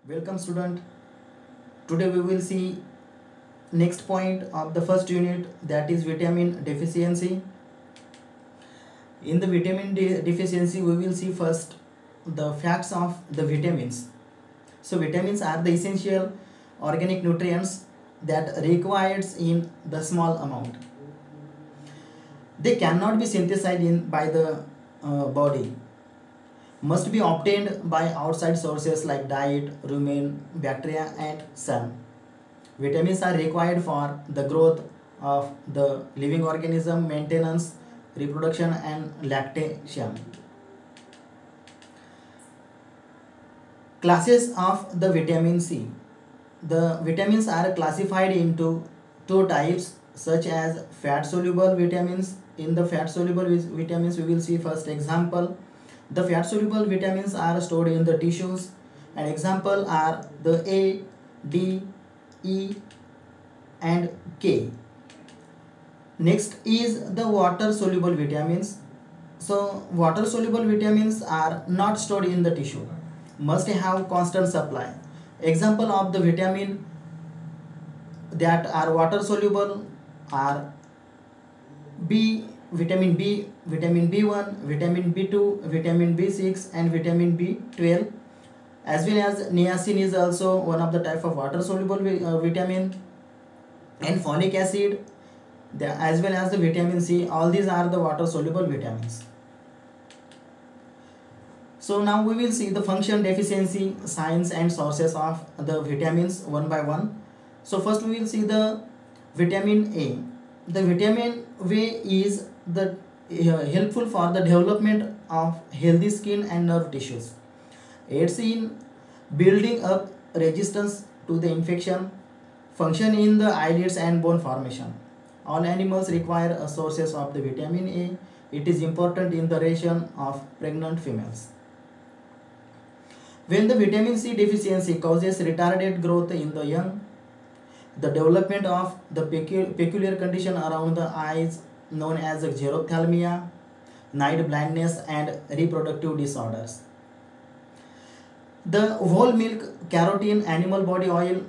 Welcome student. Today we will see next point of the first unit, that is vitamin deficiency. In the vitamin deficiency we will see first the facts of the vitamins. So vitamins are the essential organic nutrients that requires in the small amount. They cannot be synthesized by the body, must be obtained by outside sources like diet, rumen, bacteria and sun. Vitamins are required for the growth of the living organism, maintenance, reproduction and lactation. Classes of the vitamin C. The vitamins are classified into two types such as fat soluble vitamins. In the fat soluble vitamins we will see first example. The fat soluble vitamins are stored in the tissues, and example are the A, D, E and K. Next is the water soluble vitamins. So water soluble vitamins are not stored in the tissue, must have constant supply. Example of the vitamin that are water soluble are vitamin B, vitamin B1, vitamin B2, vitamin B6 and vitamin B12. As well as niacin is also one of the type of water soluble vitamin, and folic acid, as well as the vitamin C. All these are the water soluble vitamins. So now we will see the function, deficiency, signs and sources of the vitamins one by one. So first we will see the vitamin A. The vitamin A is the helpful for the development of healthy skin and nerve tissues. Aids in building up resistance to the infection, function in the eyelids and bone formation. All animals require sources of the vitamin A. It is important in the ration of pregnant females. When the vitamin C deficiency causes retarded growth in the young, the development of the peculiar condition around the eyes known as xerophthalmia, night blindness and reproductive disorders. The whole milk carotene animal body oil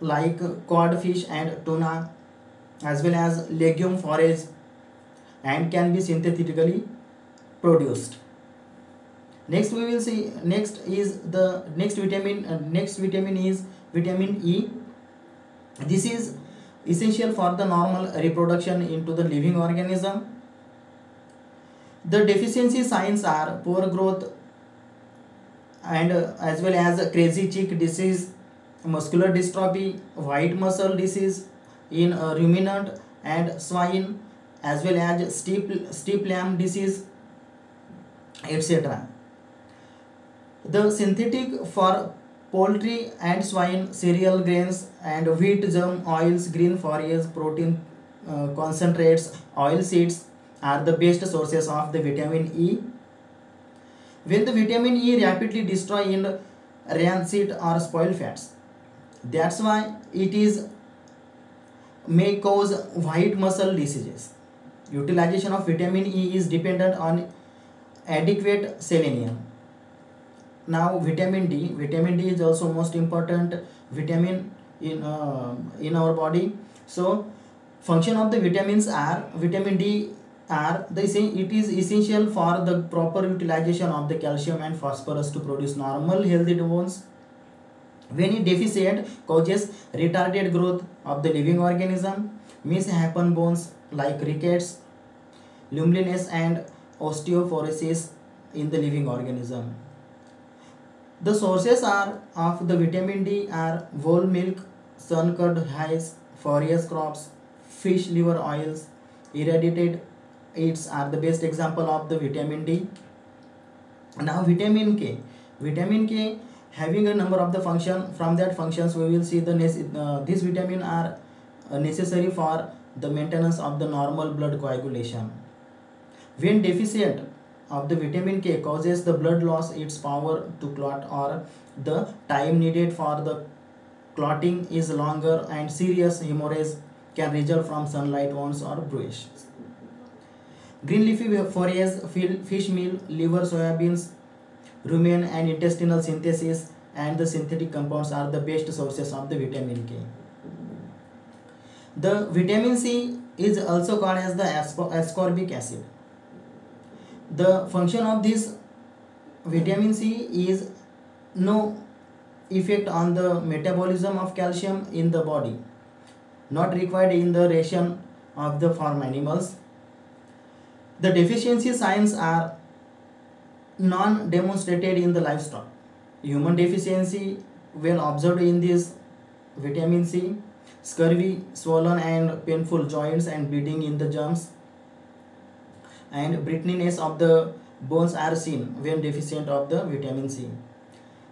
like cod fish and tuna, as well as legume forage, and can be synthetically produced. Next we will see, next is the next vitamin is vitamin E. This is essential for the normal reproduction into the living organism. The deficiency signs are poor growth and as well as crazy cheek disease, muscular dystrophy, white muscle disease in ruminant and swine, as well as steep lamb disease, etc. The synthetic for poultry and swine, cereal grains and wheat germ oils, green forage, protein concentrates, oil seeds are the best sources of the vitamin E. When the vitamin E rapidly destroy in rancid or spoiled fats, that's why it is may cause white muscle diseases. Utilization of vitamin E is dependent on adequate selenium. Now vitamin D. Vitamin D is also most important vitamin in our body. So function of the vitamins are vitamin D are it is essential for the proper utilization of the calcium and phosphorus to produce normal healthy bones. When it deficient causes retarded growth of the living organism, mishapen bones like rickets, lumbliness and osteoporosis in the living organism. The sources are of the vitamin D are whole milk, sun-curd hides, forage crops, fish liver oils, irradiated eats are the best example of the vitamin D. Now vitamin K. Vitamin K having a number of the function. From that functions we will see the this vitamin are necessary for the maintenance of the normal blood coagulation. When deficient of the vitamin K causes the blood loss its power to clot, or the time needed for the clotting is longer and serious hemorrhage can result from sunlight wounds or bruises. Green leafy forage, fish meal, liver, soybeans, rumen and intestinal synthesis and the synthetic compounds are the best sources of the vitamin K. The vitamin C is also called as the ascorbic acid. The function of this vitamin C is no effect on the metabolism of calcium in the body, not required in the ration of the farm animals. The deficiency signs are non-demonstrated in the livestock. Human deficiency well observed in this vitamin C, scurvy, swollen and painful joints and bleeding in the gums, and brittleness of the bones are seen when deficient of the vitamin C.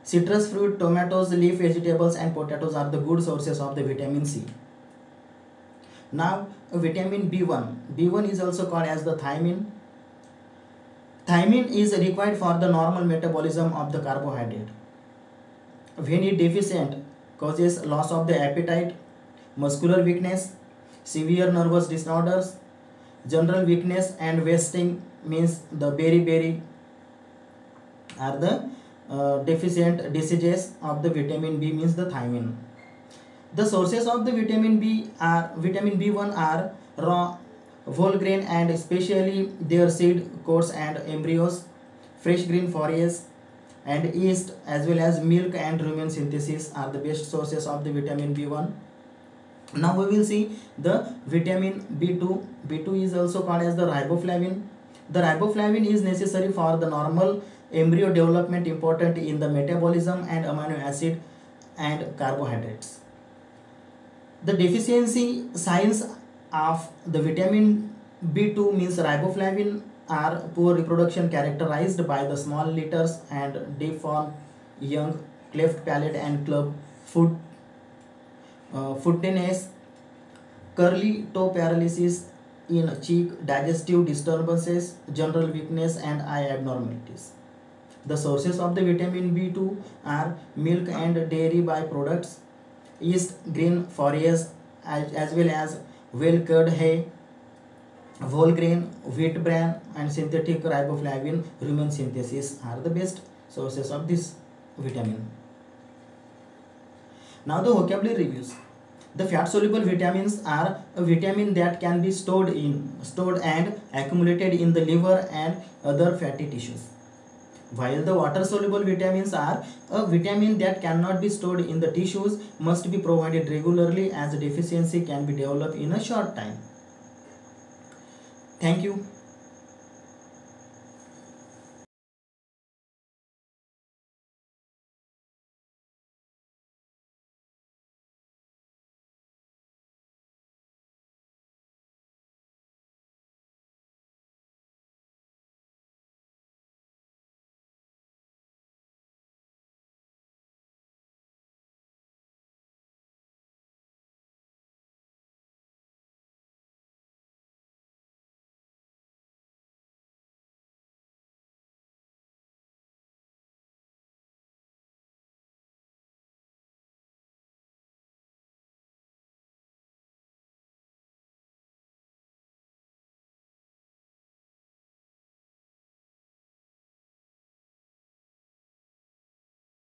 Citrus fruit, tomatoes, leaf vegetables and potatoes are the good sources of the vitamin C. Now, vitamin B1. B1 is also called as the thiamine. Thiamine is required for the normal metabolism of the carbohydrate. When it deficient, causes loss of the appetite, muscular weakness, severe nervous disorders, general weakness and wasting, means the beriberi are the deficient diseases of the vitamin B, means the thiamine. The sources of the vitamin B1 are raw, whole grain and especially their seed coats and embryos, fresh green foliage and yeast as well as milk and rumen synthesis are the best sources of the vitamin B1. Now we will see the vitamin B2. B2 is also called as the riboflavin. The riboflavin is necessary for the normal embryo development, important in the metabolism and amino acid and carbohydrates. The deficiency signs of the vitamin B2 means riboflavin are poor reproduction characterized by the small litters and deformed young, cleft palate and club foot, footiness, curly toe paralysis in cheek, digestive disturbances, general weakness and eye abnormalities. The sources of the vitamin B2 are milk and dairy byproducts, yeast, green foliage as well as well-cured hay, whole grain, wheat bran and synthetic riboflavin rumen synthesis are the best sources of this vitamin. Now the vocabulary reviews. The fat-soluble vitamins are a vitamin that can be stored and accumulated in the liver and other fatty tissues. While the water-soluble vitamins are a vitamin that cannot be stored in the tissues, must be provided regularly as deficiency can be developed in a short time. Thank you.